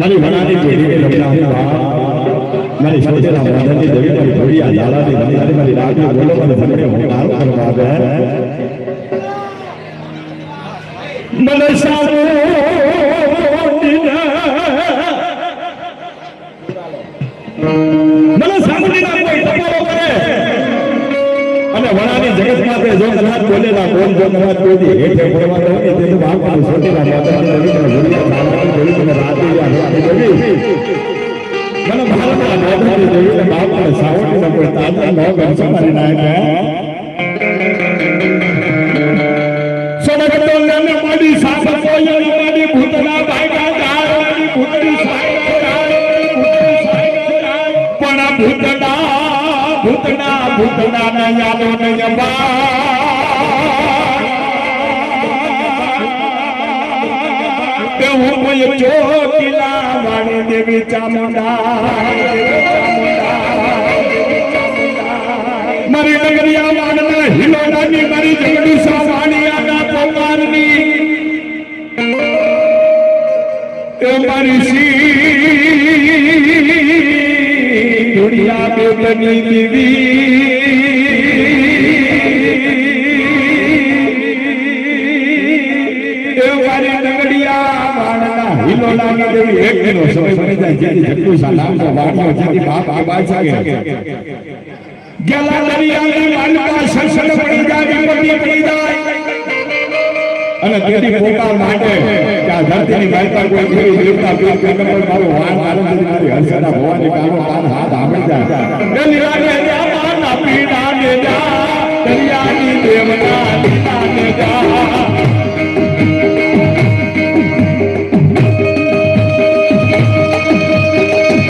મારી વણાની પેઢીને લગ્ન મારી સોચેલા મોઢાની દેવી મારી ધોળિયા ઝાલાની વણાની મારી રાગની બોલો મને ધમડે હોકાર કરવા આવે મને સારો મને સાંભળીના કોઈ ટપાલો કરે અને વણાની જગત માટે જો કદાચ બોલેલા કોણ જો કદાચ કોઈ હેઠે પડવા દો કે તેનું બાપનું સોચેલા મોઢાની દેવી ધોળિયા ઝાલાની દેવી મને રાતી યાદ દેવી મને ભારતના મોઢાની દેવીને બાપને સાવટીને કોઈ તાજા ન ગમશે મારી નાયને સડક તો લેને માડી સાસ કોયને માડી ભૂતના ભાઈના ગાળની ભૂતની પણ ભૂતના ના યાદો ને જબા તે હું કોઈ ચોટીલા વાળી દેવી ચામુંડા મારી નગરિયા વાળના હિલોડાની મારી જગડી સાવાણિયાના પોકારની એ મારી સી દુનિયા બેબની દેવી હિલોલાની દેવી એક દિનો સમય બની જાય જેથી જગતું સાલામનો વાણિયો જેથી બાપ આબાદ સાગે ગેલા દરિયાની માલપા સરસડ પડી જાય વિપત્તિ પડી જાય અને તેથી પોતા માટે કે આ ધરતીની માલપા કોઈ દેવી દેવતા કોઈ નંબર મારો વાણ મારો મારી હર્ષના ભવાની કાનો પાન હાથ આંબી જાય ગલિયાને જા ના પીડા ને જા દરિયાની દેવતા લીલા ને જા